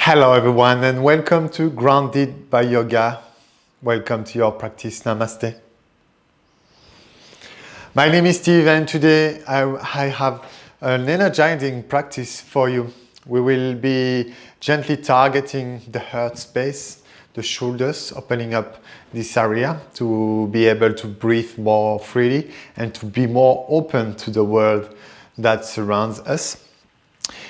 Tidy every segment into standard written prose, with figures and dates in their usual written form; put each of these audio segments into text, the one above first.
Hello everyone and welcome to Grounded by Yoga. Welcome to your practice. Namaste. My name is Steve and today I have an energizing practice for you. We will be gently targeting the heart space, the shoulders, opening up this area to be able to breathe more freely and to be more open to the world that surrounds us.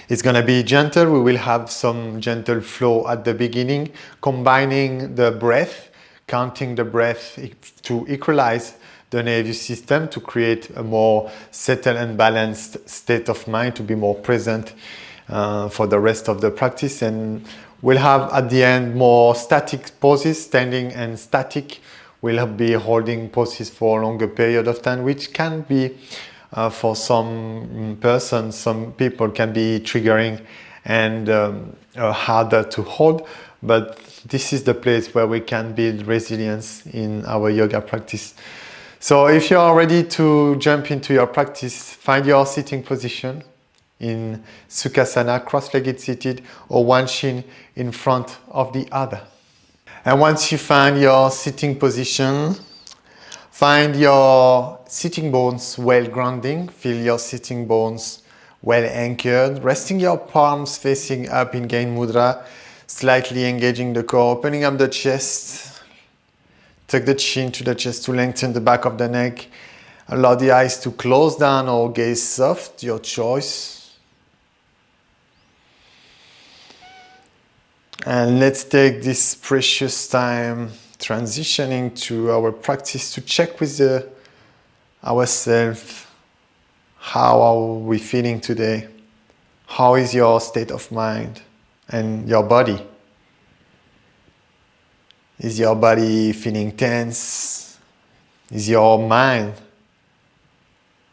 It's going to be gentle. We will have some gentle flow at the beginning, combining the breath, counting the breath to equalize the nervous system, to create a more settled and balanced state of mind, to be more present for the rest of the practice. And we'll have at the end more static poses, standing and static. We'll be holding poses for a longer period of time, which can be for some persons, some people can be triggering and harder to hold, but this is the place where we can build resilience in our yoga practice. So if you are ready to jump into your practice, find your sitting position in Sukhasana, cross-legged seated, or one shin in front of the other. And once you find your sitting position, find your sitting bones well grounding. Feel your sitting bones well anchored. Resting your palms facing up in Gain Mudra. Slightly engaging the core. Opening up the chest. Tuck the chin to the chest to lengthen the back of the neck. Allow the eyes to close down or gaze soft. Your choice. And let's take this precious time transitioning to our practice to check with ourselves. How are we feeling today? How is your state of mind and your body? Is your body feeling tense? Is your mind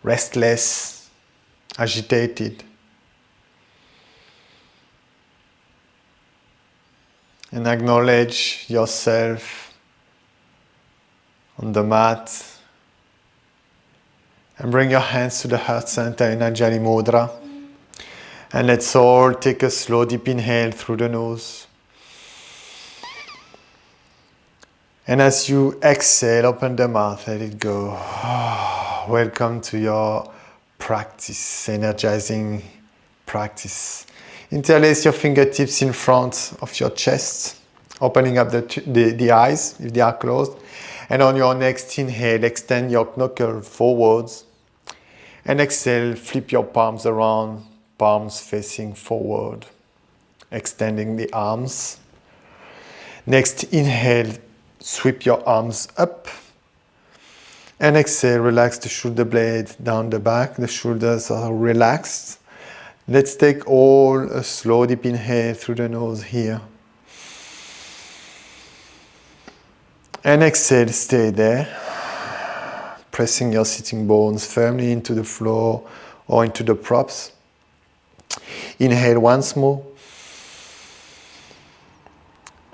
restless, agitated? And acknowledge yourself on the mat. And bring your hands to the heart center in Anjali Mudra. And let's all take a slow deep inhale through the nose. And as you exhale, open the mouth, let it go. Welcome to your practice, energizing practice. Interlace your fingertips in front of your chest, opening up the eyes if they are closed. And on your next inhale, extend your knuckle forwards. And exhale, flip your palms around, palms facing forward, extending the arms. Next inhale, sweep your arms up. And exhale, relax the shoulder blade down the back. The shoulders are relaxed. Let's take all a slow deep inhale through the nose here. And exhale, stay there. Pressing your sitting bones firmly into the floor or into the props. Inhale once more.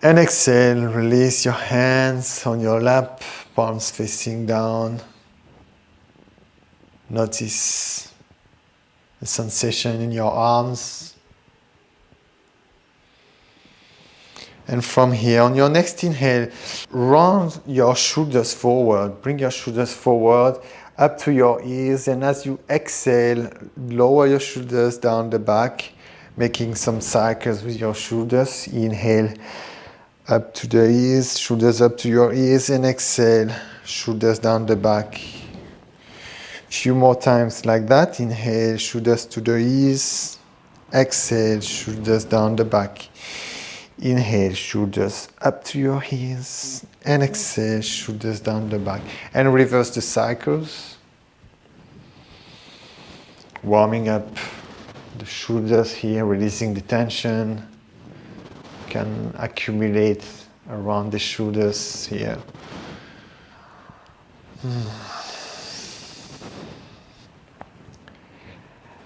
And exhale, release your hands on your lap, palms facing down. Notice the sensation in your arms. And from here, on your next inhale, round your shoulders forward. Bring your shoulders forward up to your ears. And as you exhale, lower your shoulders down the back, making some cycles with your shoulders. Inhale up to the ears, shoulders up to your ears. And exhale, shoulders down the back. Few more times like that. Inhale, shoulders to the ears. Exhale, shoulders down the back. Inhale, shoulders up to your ears. And exhale, shoulders down the back. And reverse the cycles. Warming up the shoulders here, releasing the tension. Can accumulate around the shoulders here.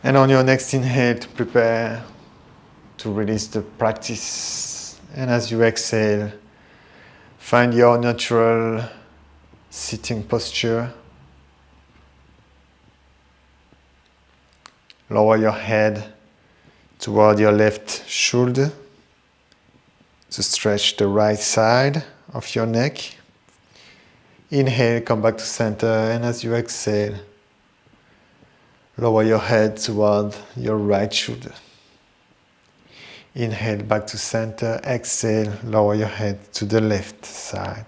And on your next inhale, to prepare to release the practice. And as you exhale, find your natural sitting posture. Lower your head toward your left shoulder. to stretch the right side of your neck. Inhale, come back to center, and as you exhale, lower your head toward your right shoulder. Inhale, back to center, exhale, lower your head to the left side.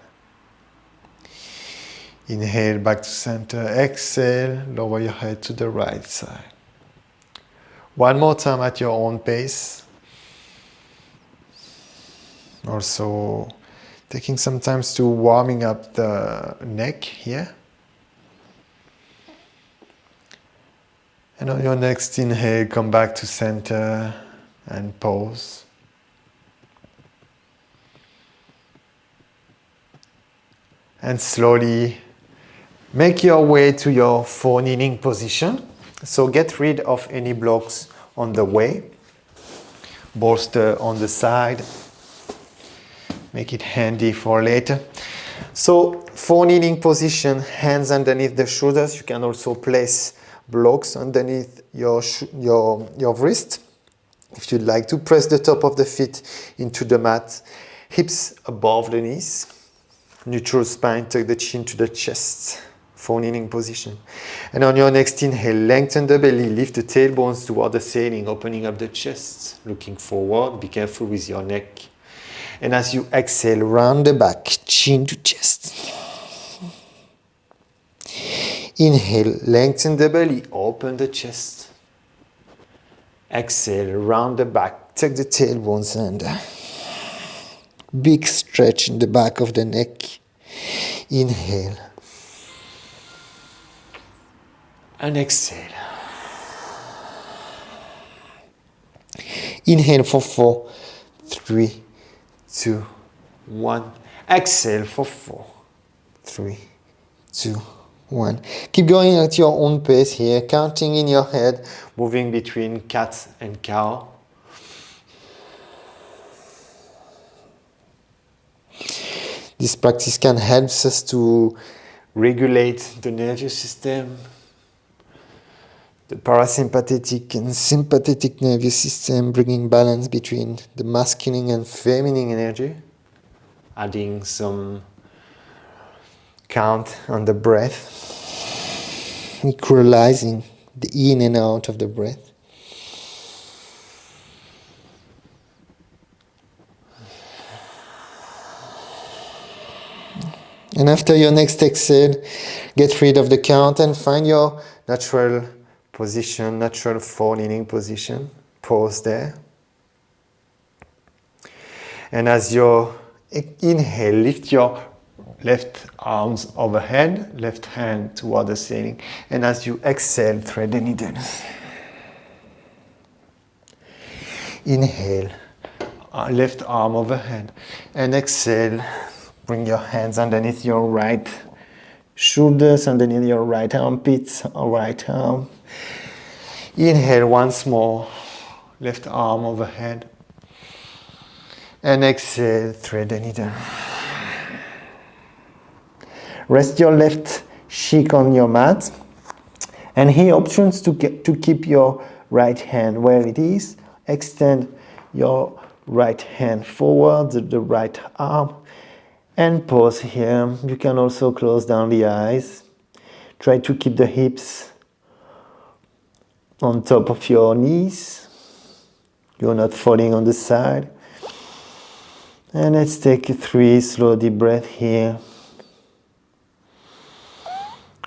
Inhale, back to center, exhale, lower your head to the right side. One more time at your own pace. Also, taking some time to warming up the neck here. And on your next inhale, come back to center and pause. And slowly make your way to your four-kneeling position. So get rid of any blocks on the way. Bolster on the side. Make it handy for later. So four-kneeling position, hands underneath the shoulders. You can also place blocks underneath your wrist. If you'd like to, press the top of the feet into the mat. Hips above the knees. Neutral spine, tuck the chin to the chest. Four-kneeling position. And on your next inhale, lengthen the belly, lift the tailbones toward the ceiling, opening up the chest, looking forward. Be careful with your neck. And as you exhale, round the back, chin to chest. Inhale, lengthen the belly, open the chest. Exhale, round the back, tuck the tailbones under. Big stretch in the back of the neck. Inhale. And exhale. Inhale for 4, 3, 2, 1. Exhale for 4, 3, 2, 1. Keep going at your own pace here, counting in your head, moving between cat and cow. This practice can help us to regulate the nervous system, the parasympathetic and sympathetic nervous system, bringing balance between the masculine and feminine energy, adding some count on the breath, equalizing the in and out of the breath. And after your next exhale, get rid of the count and find your natural position, natural four-kneeling position. Pause there. And as you inhale, lift your left arms overhead, left hand toward the ceiling. And as you exhale, thread the needle. Inhale, left arm overhead. And exhale, bring your hands underneath your right shoulders, underneath your right armpits or right arm. Inhale once more, left arm overhead. And exhale, thread the needle. Rest your left cheek on your mat. And here options to keep your right hand where it is. Extend your right hand forward, the right arm. And pause here. You can also close down the eyes. Try to keep the hips on top of your knees. You're not falling on the side. And let's take 3 slow deep breaths here.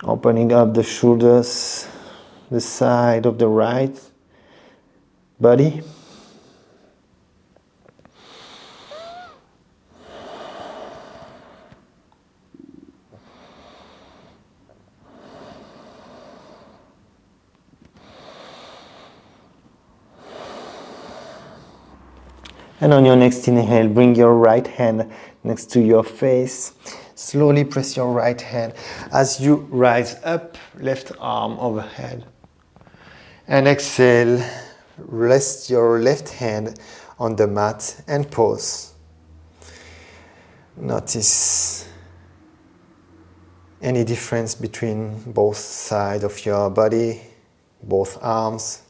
Opening up the shoulders, the side of the right body. And on your next inhale, bring your right hand next to your face. Slowly press your right hand as you rise up, left arm overhead. And exhale, rest your left hand on the mat and pause. Notice any difference between both sides of your body, both arms.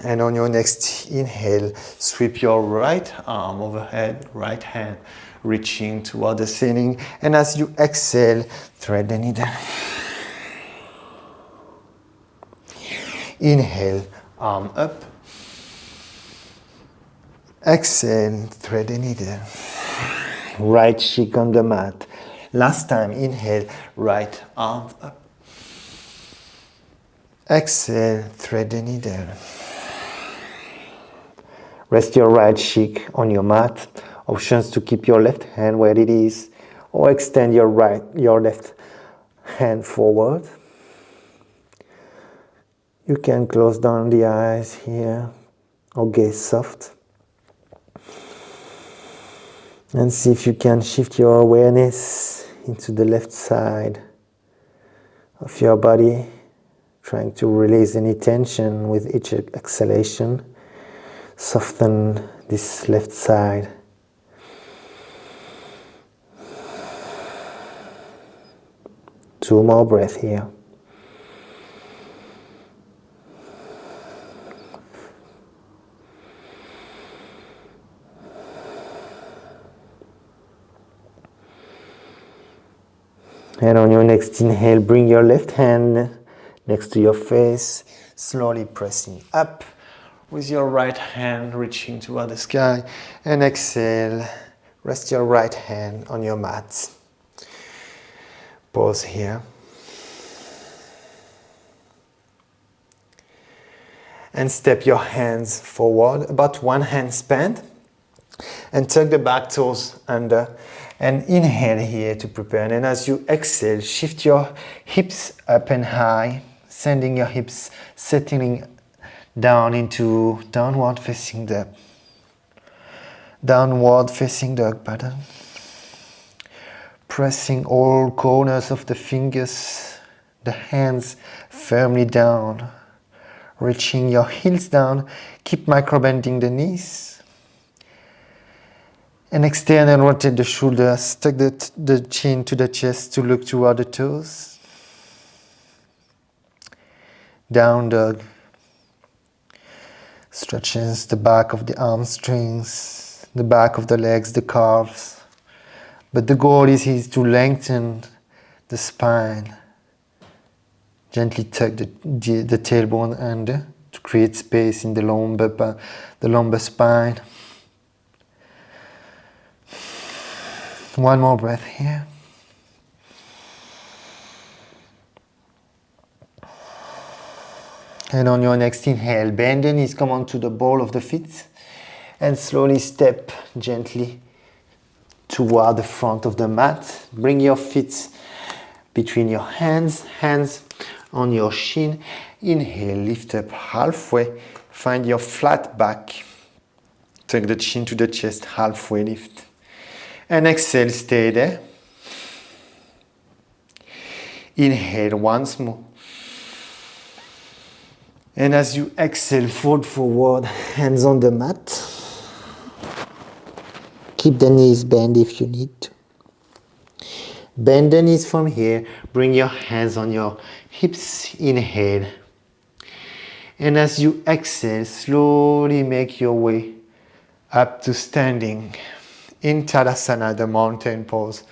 And on your next inhale, sweep your right arm overhead, right hand reaching toward the ceiling. And as you exhale, thread the needle. Inhale, arm up. Exhale, thread the needle. Right cheek on the mat. Last time, inhale, right arm up. Exhale, thread the needle. Rest your right cheek on your mat. Options to keep your left hand where it is, or extend your left hand forward. You can close down the eyes here, or gaze soft. And see if you can shift your awareness into the left side of your body, trying to release any tension with each exhalation. Soften this left side. Two more breaths here. And on your next inhale, bring your left hand next to your face, slowly pressing up with your right hand reaching toward the sky. And exhale, rest your right hand on your mat. Pause here. And step your hands forward, about one hand span. And tuck the back toes under. And inhale here to prepare. And as you exhale, shift your hips up and high, sending your hips settling down into downward facing dog. Downward facing dog pattern. Pressing all corners of the fingers, the hands firmly down. Reaching your heels down, keep micro-bending the knees. And extend and rotate the shoulders, tuck the chin to the chest to look toward the toes. Down dog. Stretches the back of the hamstrings, the back of the legs, the calves. But the goal is here to lengthen the spine. Gently tuck the tailbone under to create space in the lumbar spine. One more breath here. And on your next inhale, bend the knees, come onto the ball of the feet and slowly step gently toward the front of the mat. Bring your feet between your hands on your shin. Inhale, lift up halfway, find your flat back. Take the chin to the chest, halfway lift. And exhale, stay there. Inhale once more. And as you exhale, fold forward, hands on the mat. Keep the knees bent if you need to. Bend the knees from here. Bring your hands on your hips. Inhale. And as you exhale, slowly make your way up to standing. In Tadasana, the mountain pose.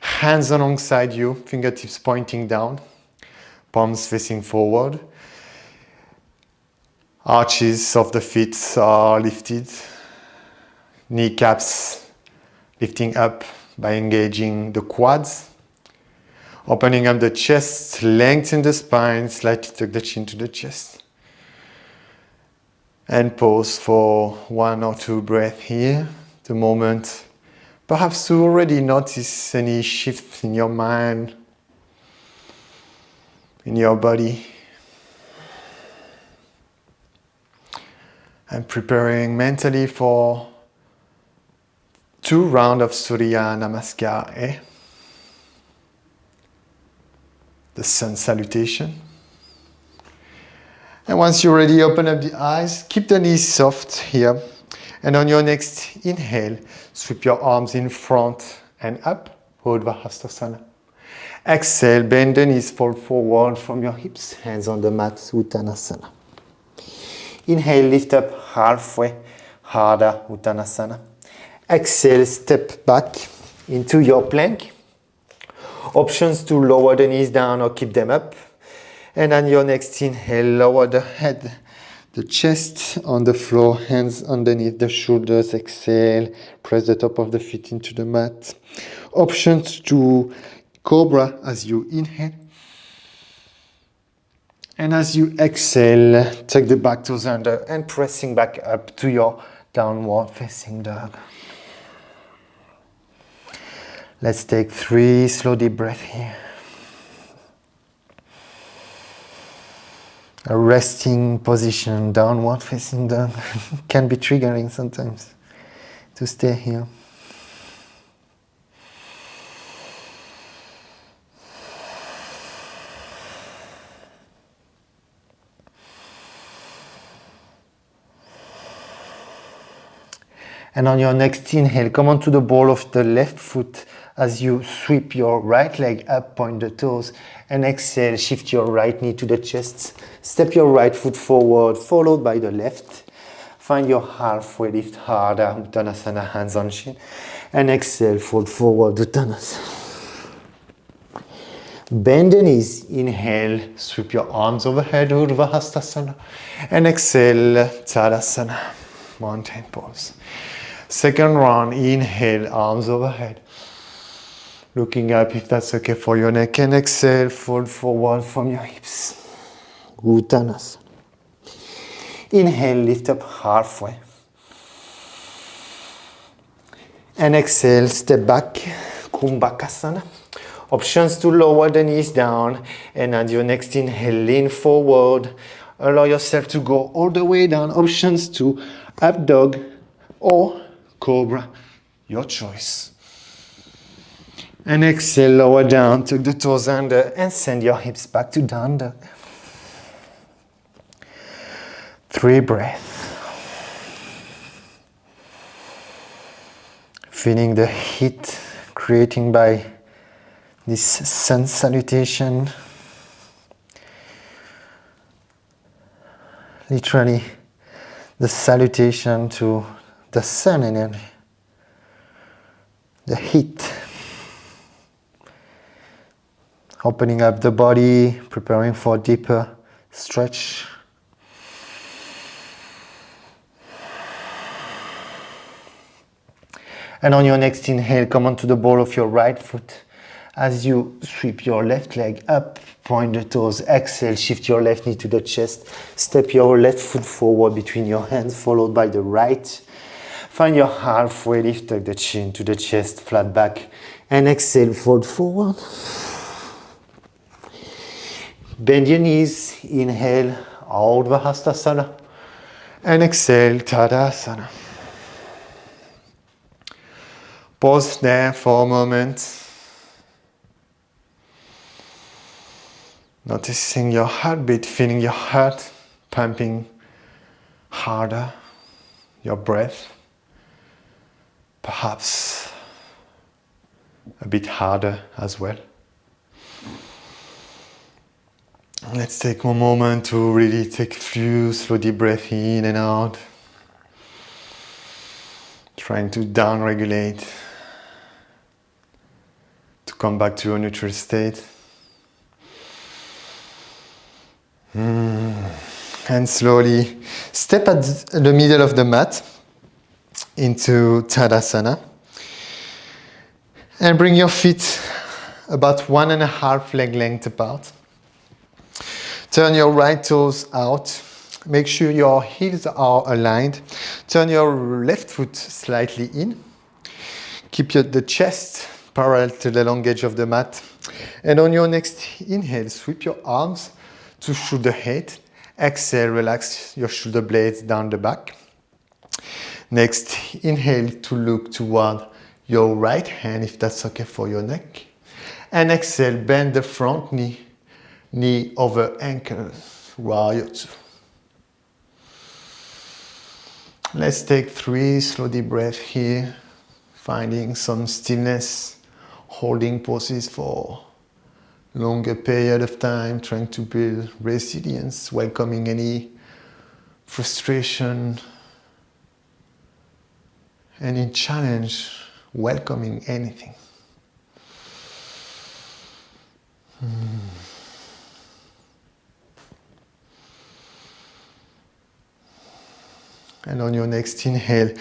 Hands alongside you, fingertips pointing down, palms facing forward. Arches of the feet are lifted. Kneecaps lifting up by engaging the quads. Opening up the chest, lengthen the spine, slightly tuck the chin to the chest. And pause for 1 or 2 breaths here. The moment perhaps to already notice any shift in your mind, in your body. And preparing mentally for 2 rounds of Surya Namaskar. The sun salutation. And once you're ready, open up the eyes. Keep the knees soft here. And on your next inhale, sweep your arms in front and up. Urdhva Hastasana. Exhale, bend the knees, fold forward from your hips. Hands on the mat, Uttanasana. Inhale, lift up halfway, harder, Uttanasana. Exhale, step back into your plank. Options to lower the knees down or keep them up. And on your next inhale, lower the head, the chest on the floor, hands underneath the shoulders. Exhale, press the top of the feet into the mat. Options to cobra as you inhale. And as you exhale, take the back toes under and pressing back up to your downward facing dog. Let's take 3 slow deep breaths here. A resting position, downward facing dog, can be triggering sometimes to stay here. And on your next inhale, come onto the ball of the left foot as you sweep your right leg up, point the toes, and exhale, shift your right knee to the chest. Step your right foot forward, followed by the left. Find your halfway lift harder, Uttanasana, hands on chin. And exhale, fold forward, Uttanasana. Bend the knees, inhale, sweep your arms overhead, Urdhva Hastasana. And exhale, Tadasana, mountain pose. Second round, inhale, arms overhead. Looking up if that's okay for your neck. And exhale, fold forward from your hips. Uttanasana. Inhale, lift up halfway. And exhale, step back, Kumbhakasana. Options to lower the knees down. And on your next inhale, lean forward. Allow yourself to go all the way down. Options to up dog or cobra, your choice. And exhale, lower down, tuck the toes under and send your hips back to down dog. 3 breaths. Feeling the heat creating by this sun salutation. Literally the salutation to the sun energy, the heat. Opening up the body, preparing for a deeper stretch. And on your next inhale, come onto the ball of your right foot. As you sweep your left leg up, point the toes, exhale, shift your left knee to the chest. Step your left foot forward between your hands, followed by the right. Find your halfway lift, tuck the chin to the chest, flat back. And exhale, fold forward. Bend your knees, inhale, Urdhva Hastasana. And exhale, Tadasana. Pause there for a moment. Noticing your heartbeat, feeling your heart pumping harder, your breath perhaps a bit harder as well. Let's take one moment to really take a few slow deep breaths in and out. Trying to down-regulate, to come back to a neutral state. And slowly step at the middle of the mat into Tadasana. And bring your feet about 1.5 leg length apart. Turn your right toes out. Make sure your heels are aligned. Turn your left foot slightly in. Keep the chest parallel to the long edge of the mat. And on your next inhale, sweep your arms to shoulder height. Exhale, relax your shoulder blades down the back. Next, inhale to look toward your right hand, if that's okay for your neck. And exhale, bend the front knee, knee over ankle, warrior 2. Let's take 3 slow deep breaths here, finding some stillness, holding poses for longer period of time, trying to build resilience, welcoming any frustration, any challenge, welcoming anything. And on your next inhale,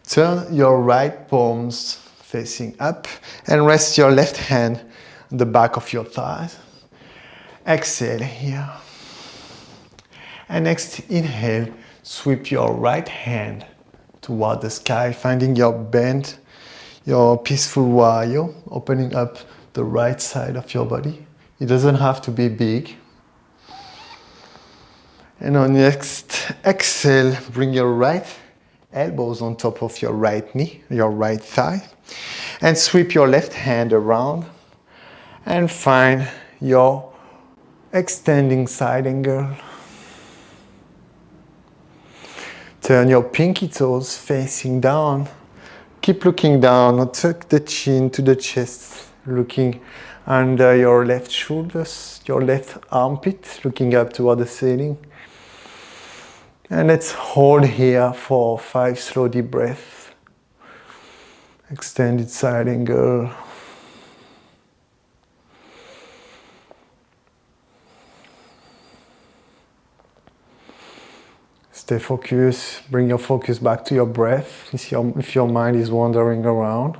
turn your right palms facing up and rest your left hand on the back of your thighs. Exhale here. And next inhale, sweep your right hand toward the sky, finding your bend, your peaceful warrior, opening up the right side of your body. It doesn't have to be big. And on next exhale, bring your right elbows on top of your right knee, your right thigh, and sweep your left hand around and find your extending side angle. Turn your pinky toes facing down. Keep looking down or tuck the chin to the chest, looking under your left shoulders, your left armpit, looking up toward the ceiling. And let's hold here for 5 slow deep breaths. Extended side angle. Stay focused. Bring your focus back to your breath if your mind is wandering around.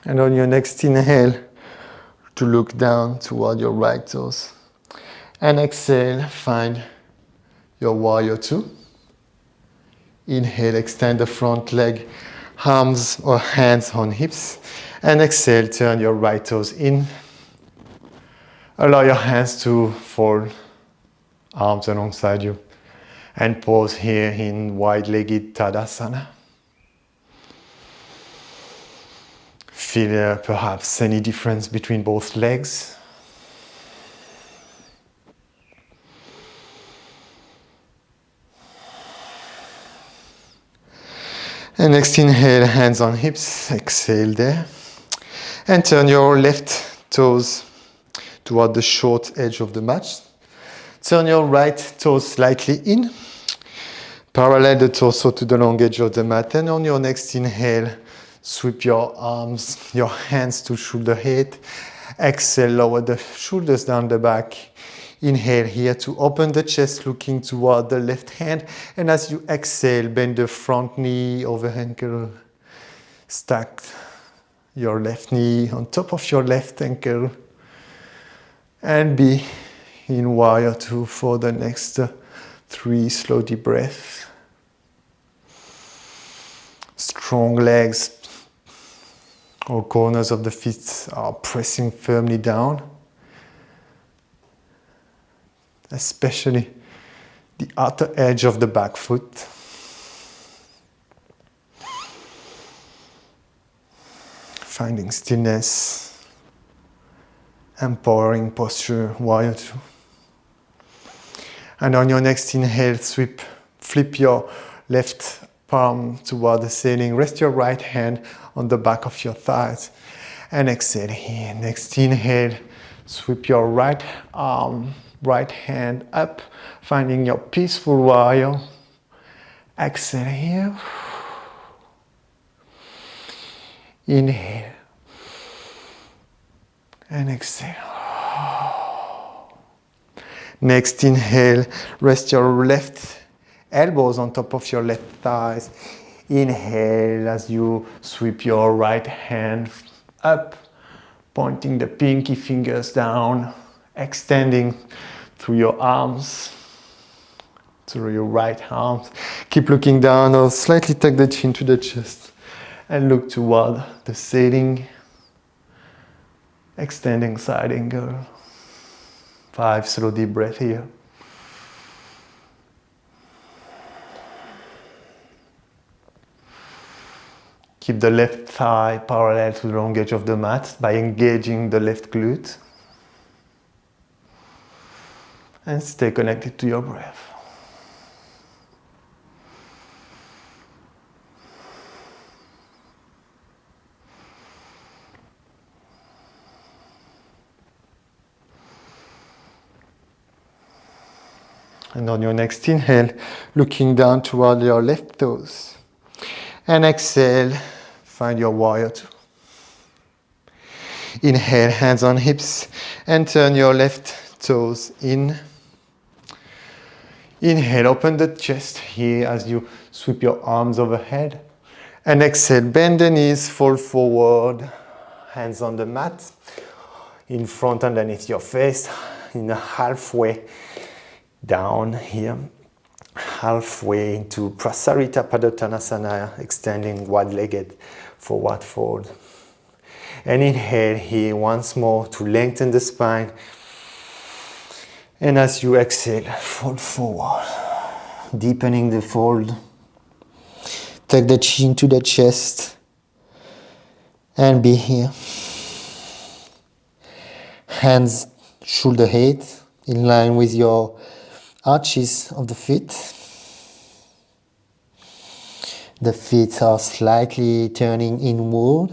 And on your next inhale, to look down toward your right toes. And exhale, find your warrior two. Inhale, extend the front leg, arms or hands on hips. And exhale, turn your right toes in. Allow your hands to fold, arms alongside you. And pause here in wide-legged Tadasana. Feel perhaps any difference between both legs. And next inhale, hands on hips, exhale there. And turn your left toes toward the short edge of the mat. Turn your right toes slightly in. Parallel the torso to the long edge of the mat. And on your next inhale, sweep your arms, your hands to shoulder height. Exhale, lower the shoulders down the back. Inhale here to open the chest, looking toward the left hand. And as you exhale, bend the front knee over ankle. Stack your left knee on top of your left ankle. And be in warrior two for the next 3 slow deep breaths. Strong legs. All corners of the feet are pressing firmly down. Especially the outer edge of the back foot. Finding stillness, empowering posture, warrior two. And on your next inhale, flip your left palm toward the ceiling. Rest your right hand on the back of your thighs. And exhale here. Next inhale, sweep your right arm, right hand up, finding your peaceful warrior. Exhale here. Inhale. And exhale. Next inhale, rest your left elbows on top of your left thighs. Inhale as you sweep your right hand up, pointing the pinky fingers down, extending through your arms, through your right arms. Keep looking down or slightly tuck the chin to the chest and look toward the ceiling, extending side angle. 5 slow deep breaths here. Keep the left thigh parallel to the long edge of the mat by engaging the left glute. And stay connected to your breath. And on your next inhale, looking down toward your left toes. And exhale, find your warrior two. Inhale, hands on hips, and turn your left toes in. Inhale, open the chest here as you sweep your arms overhead. And exhale, bend the knees, fold forward, hands on the mat, in front underneath your face, in a halfway down here, halfway into Prasarita Padottanasana, extending wide-legged forward fold. And inhale here once more to lengthen the spine. And as you exhale, fold forward, deepening the fold. Take the chin to the chest and be here. Hands shoulder height in line with your arches of the feet. The feet are slightly turning inward.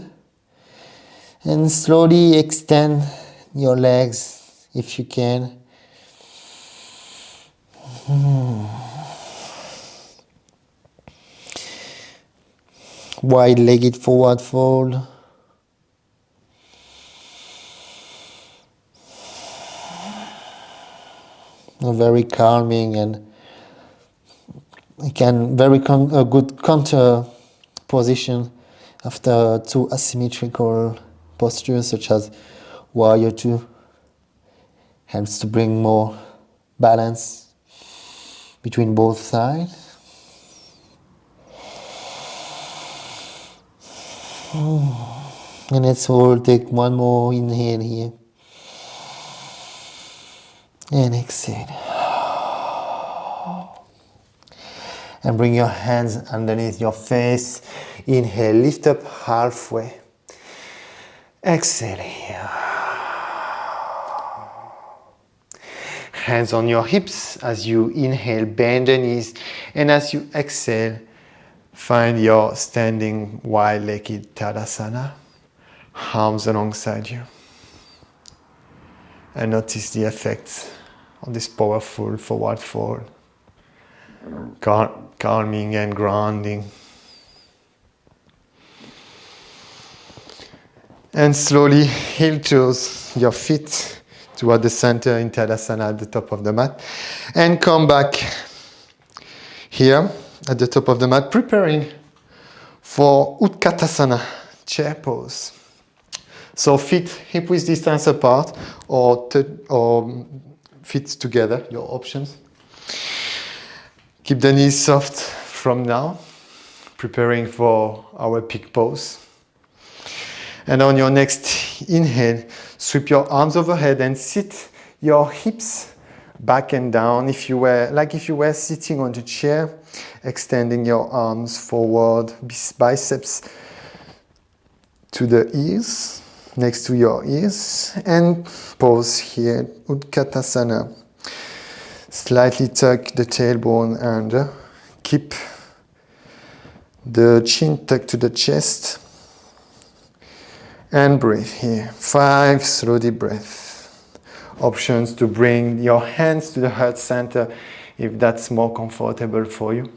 And slowly extend your legs if you can. Wide-legged forward fold. A very calming and a good counter position after two asymmetrical postures such as warrior two. Helps to bring more balance between both sides. And let's all take one more inhale here. And exhale. And bring your hands underneath your face. Inhale, lift up halfway. Exhale here. Hands on your hips as you inhale, bend the knees. And as you exhale, find your standing wide-legged Tadasana. Arms alongside you. And notice the effects of this powerful forward fold. Calming and grounding. And slowly heel toes your feet toward the center in Tadasana at the top of the mat. And come back here at the top of the mat, preparing for Utkatasana, chair pose. So feet hip-width distance apart or feet together, your options. Keep the knees soft from now, preparing for our peak pose. And on your next inhale, sweep your arms overhead and sit your hips back and down if you were sitting on the chair, extending your arms forward, biceps to the ears, next to your ears, and pose here, Utkatasana. Slightly tuck the tailbone under, keep the chin tucked to the chest, and breathe here. 5 slow deep breaths. Options to bring your hands to the heart center if that's more comfortable for you.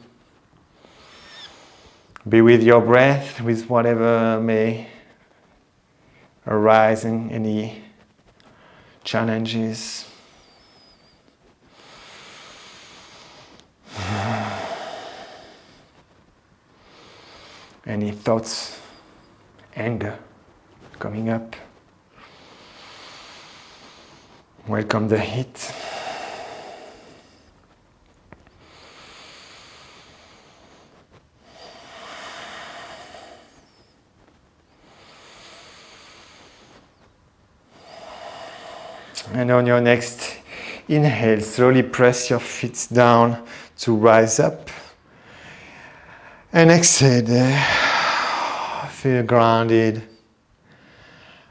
Be with your breath, with whatever may arise in any challenges. Any thoughts, anger coming up? Welcome the heat. And on your next inhale, slowly press your feet down to rise up. And exhale there. Feel grounded.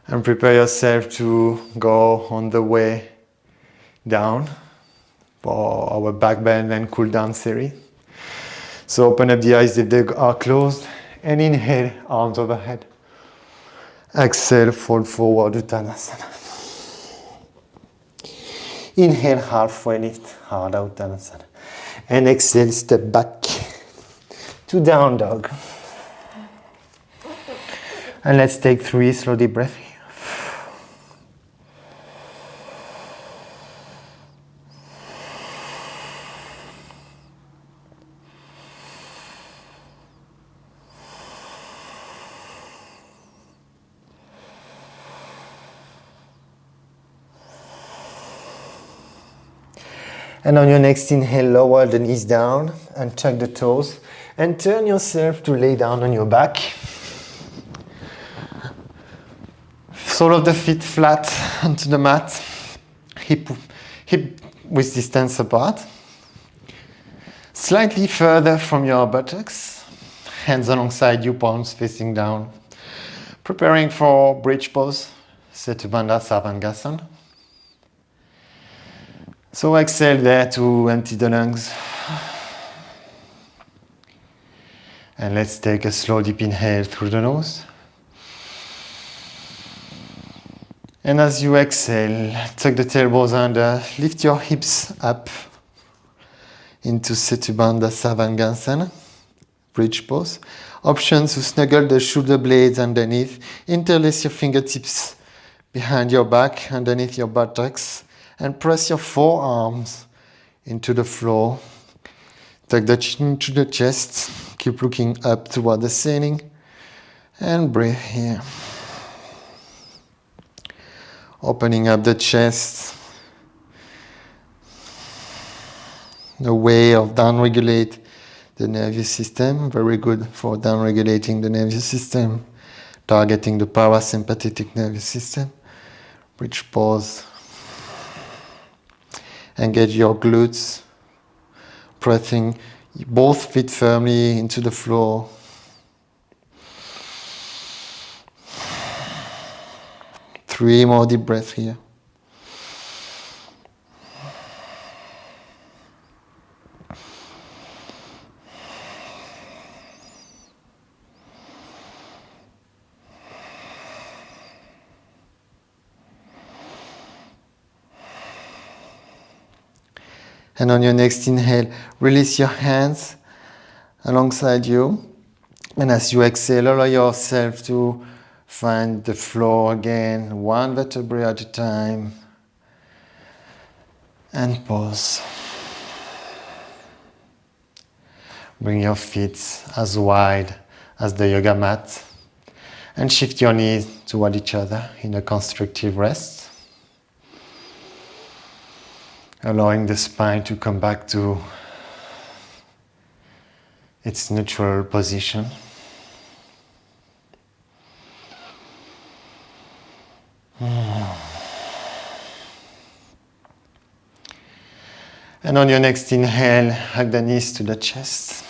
And prepare yourself to go on the way down for our back bend and cool down series. So open up the eyes if they are closed. And inhale, arms overhead. Exhale, fold forward, Uttanasana. Inhale, halfway lift, hard out, Uttanasana. And exhale, step back to down dog. And let's take 3 slow deep breaths here. And on your next inhale, lower the knees down and tuck the toes and turn yourself to lay down on your back. Sole of the feet flat onto the mat, hip width distance apart. Slightly further from your buttocks, hands alongside you, palms facing down. Preparing for bridge pose, Setu Bandha Savangasana. So exhale there to empty the lungs. And let's take a slow deep inhale through the nose. And as you exhale, tuck the tailbones under, lift your hips up into Setu Bandha Savangasana, bridge pose. Options to snuggle the shoulder blades underneath, interlace your fingertips behind your back, underneath your buttocks, and press your forearms into the floor. Tuck the chin to the chest, keep looking up toward the ceiling, and breathe here. Opening up the chest, a way of down-regulate the nervous system, very good for down-regulating the nervous system, targeting the parasympathetic nervous system. Bridge pose. Engage your glutes, pressing both feet firmly into the floor. Three more deep breaths here. And on your next inhale, release your hands alongside you. And as you exhale, allow yourself to find the floor again, one vertebrae at a time. And pause. Bring your feet as wide as the yoga mat. And shift your knees toward each other in a constructive rest. Allowing the spine to come back to its neutral position. And on your next inhale, hug the knees to the chest.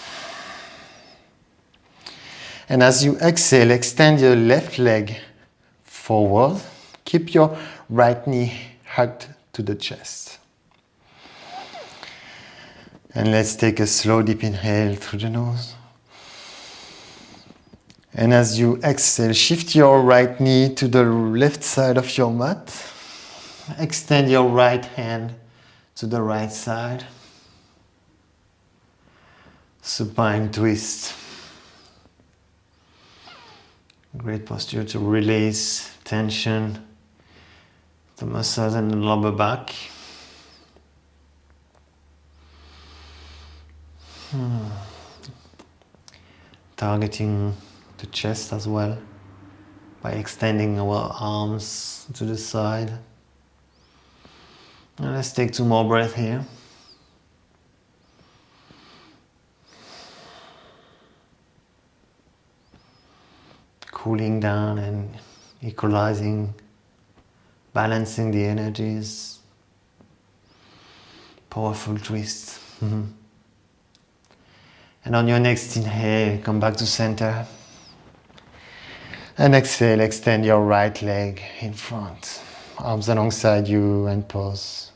And as you exhale, extend your left leg forward. Keep your right knee hugged to the chest. And let's take a slow deep inhale through the nose. And as you exhale, shift your right knee to the left side of your mat. Extend your right hand to the right side. Supine twist. Great posture to release tension, the muscles in the lower back. Targeting the chest as well by extending our arms to the side. And let's take 2 more breaths here. Cooling down and equalizing, balancing the energies. Powerful twist. And on your next inhale, come back to center. And exhale, extend your right leg in front. Arms alongside you and pause.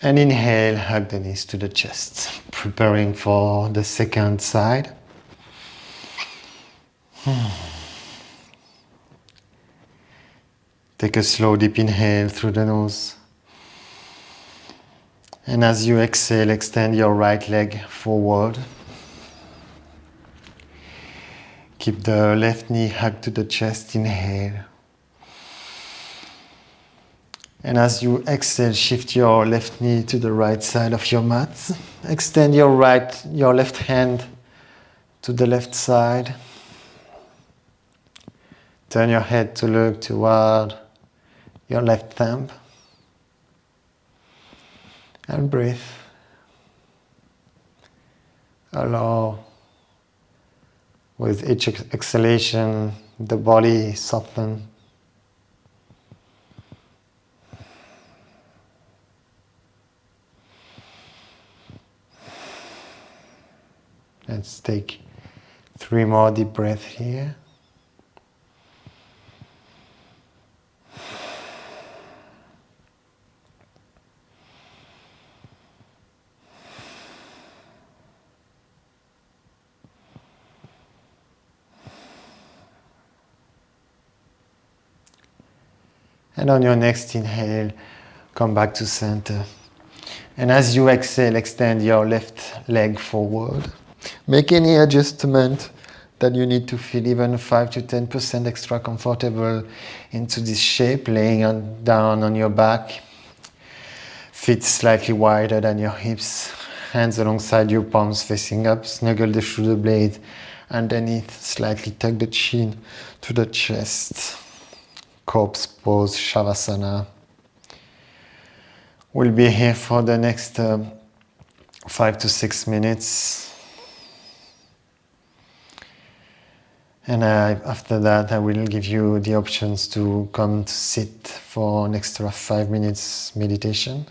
And inhale, hug the knees to the chest. Preparing for the second side. Take a slow deep inhale through the nose. And as you exhale, extend your right leg forward. Keep the left knee hugged to the chest, inhale. And as you exhale, shift your left knee to the right side of your mat. Extend your left hand to the left side. Turn your head to look toward your left thumb. And breathe. Allow, with each exhalation, the body soften. Let's take 3 more deep breaths here. And on your next inhale, come back to center. And as you exhale, extend your left leg forward. Make any adjustment that you need to feel even 5 to 10% extra comfortable into this shape, laying down on your back. Feet slightly wider than your hips. Hands alongside your palms facing up. Snuggle the shoulder blade underneath. Slightly tuck the chin to the chest. Corpse pose, Shavasana. We'll be here for the next 5 to 6 minutes. And after that, I will give you the options to come to sit for an extra 5 minutes meditation.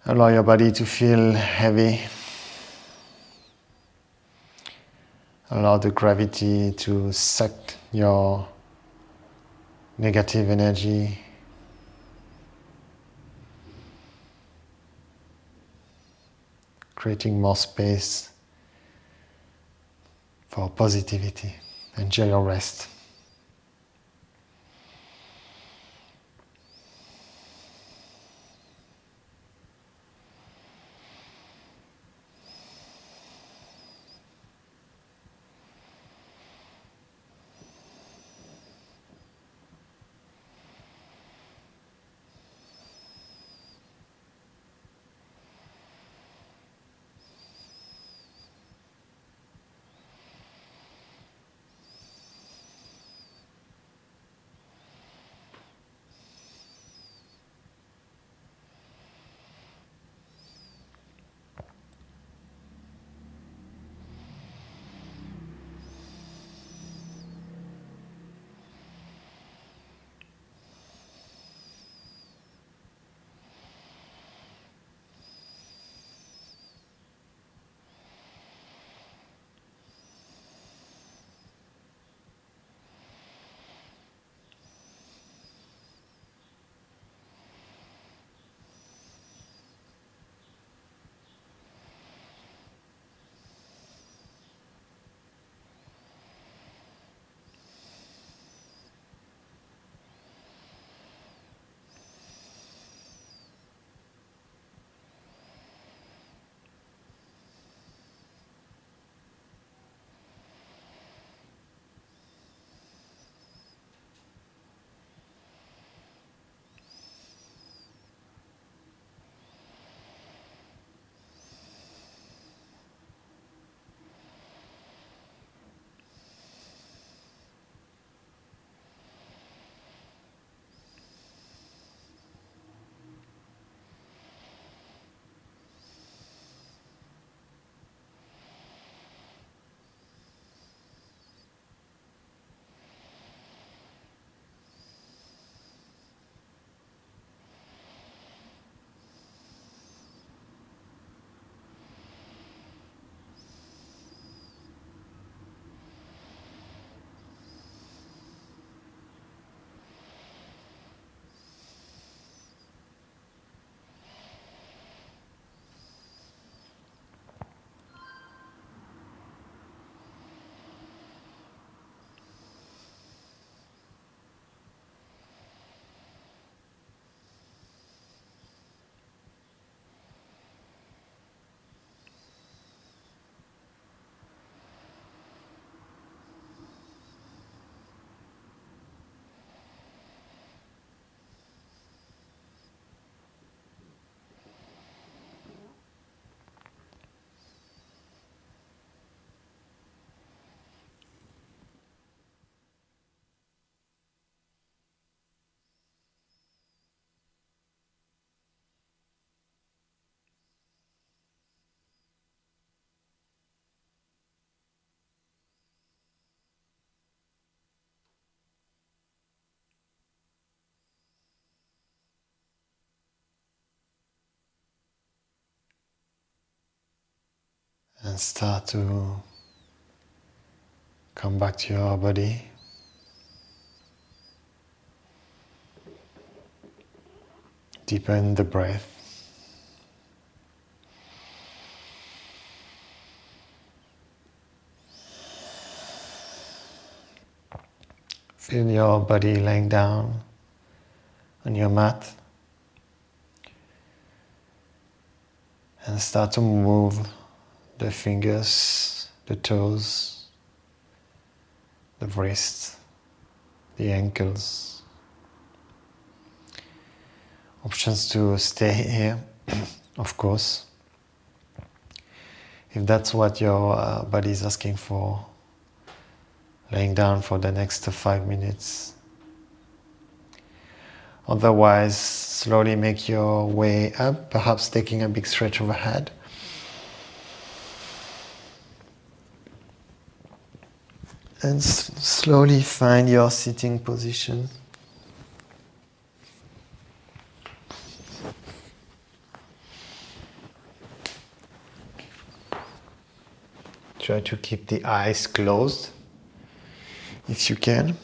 Allow your body to feel heavy. Allow the gravity to suck your negative energy. Creating more space for positivity. Enjoy your rest. and start to come back to your body. Deepen the breath. Feel your body laying down on your mat and start to move the fingers, the toes, the wrists, the ankles. Options to stay here, of course, if that's what your body is asking for, laying down for the next 5 minutes. Otherwise, slowly make your way up, perhaps taking a big stretch overhead. And slowly find your sitting position. Try to keep the eyes closed if you can.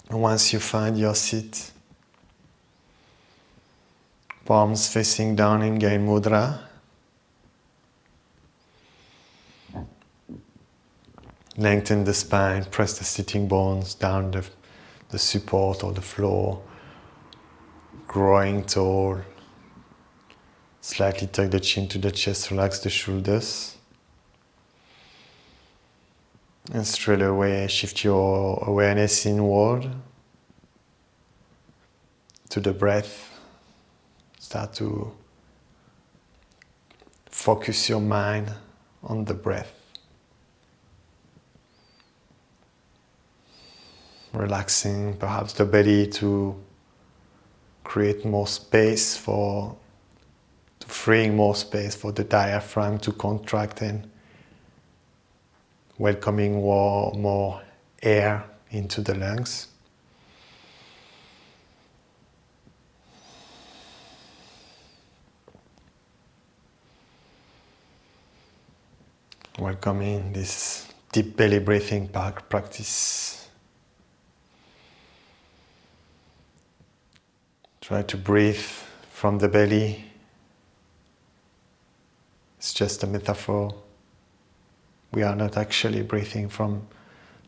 And once you find your seat, palms facing down in Gain Mudra. Lengthen the spine, press the sitting bones down the support or the floor. Growing tall. Slightly tuck the chin to the chest, relax the shoulders. And straight away shift your awareness inward to the breath. Start to focus your mind on the breath. Relaxing perhaps the belly to create more space freeing more space for the diaphragm to contract and welcoming more air into the lungs. Welcoming this deep belly breathing practice. Try to breathe from the belly. It's just a metaphor. We are not actually breathing from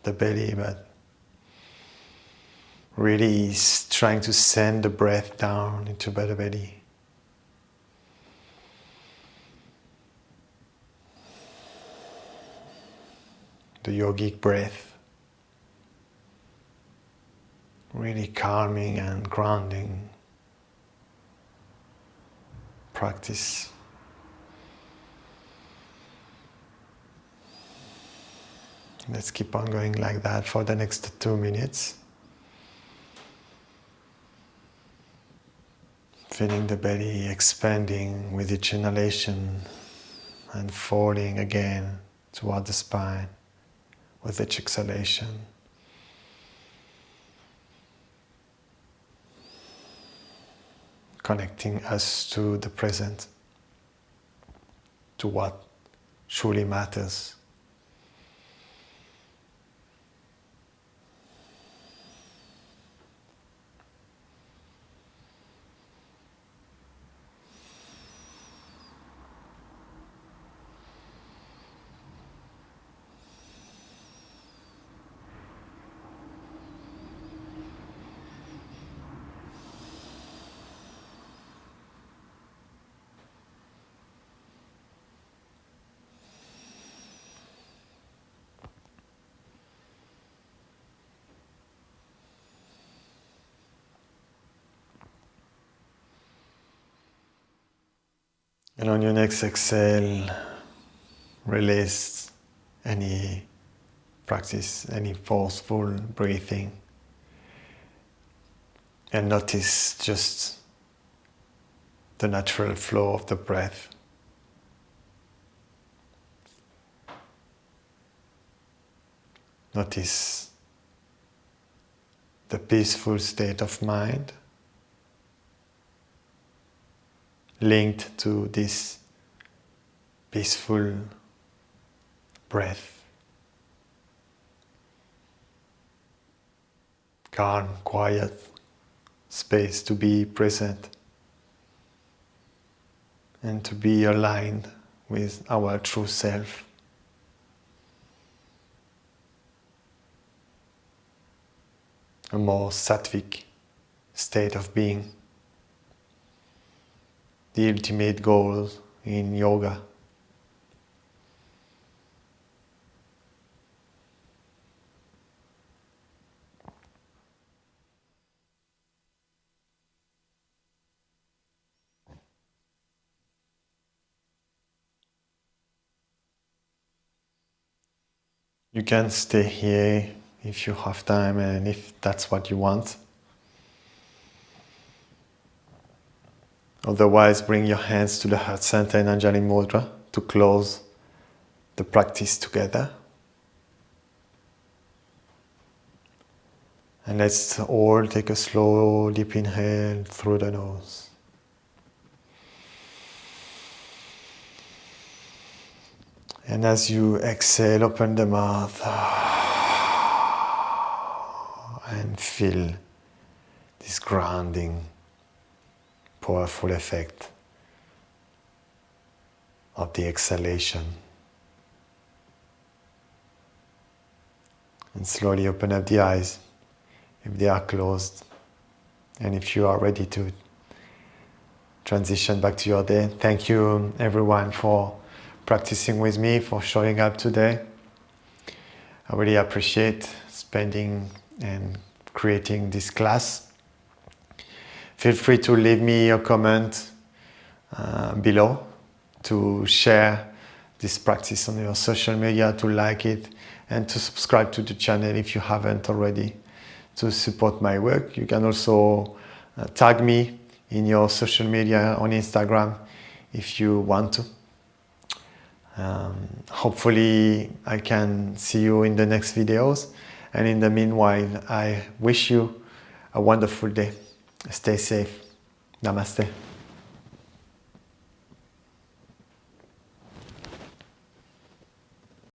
the belly, but really is trying to send the breath down into the belly. The yogic breath. Really calming and grounding practice. Let's keep on going like that for the next 2 minutes. Feeling the belly expanding with each inhalation and falling again toward the spine with each exhalation. Connecting us to the present, to what truly matters. And on your next exhale, release any practice, any forceful breathing. And notice just the natural flow of the breath. Notice the peaceful state of mind linked to this peaceful breath. Calm, quiet space to be present and to be aligned with our true self. A more sattvic state of being. The ultimate goal in yoga. You can stay here if you have time and if that's what you want. Otherwise, bring your hands to the heart center in Anjali Mudra to close the practice together. And let's all take a slow, deep inhale through the nose. And as you exhale, open the mouth and feel this grounding, powerful effect of the exhalation. And slowly open up the eyes if they are closed. And if you are ready to transition back to your day. Thank you everyone for practicing with me, for showing up today. I really appreciate spending and creating this class. Feel free to leave me a comment below, to share this practice on your social media, to like it, and to subscribe to the channel if you haven't already, to support my work. You can also tag me in your social media on Instagram if you want to. Hopefully I can see you in the next videos, and in the meanwhile I wish you a wonderful day. Stay safe. Namaste.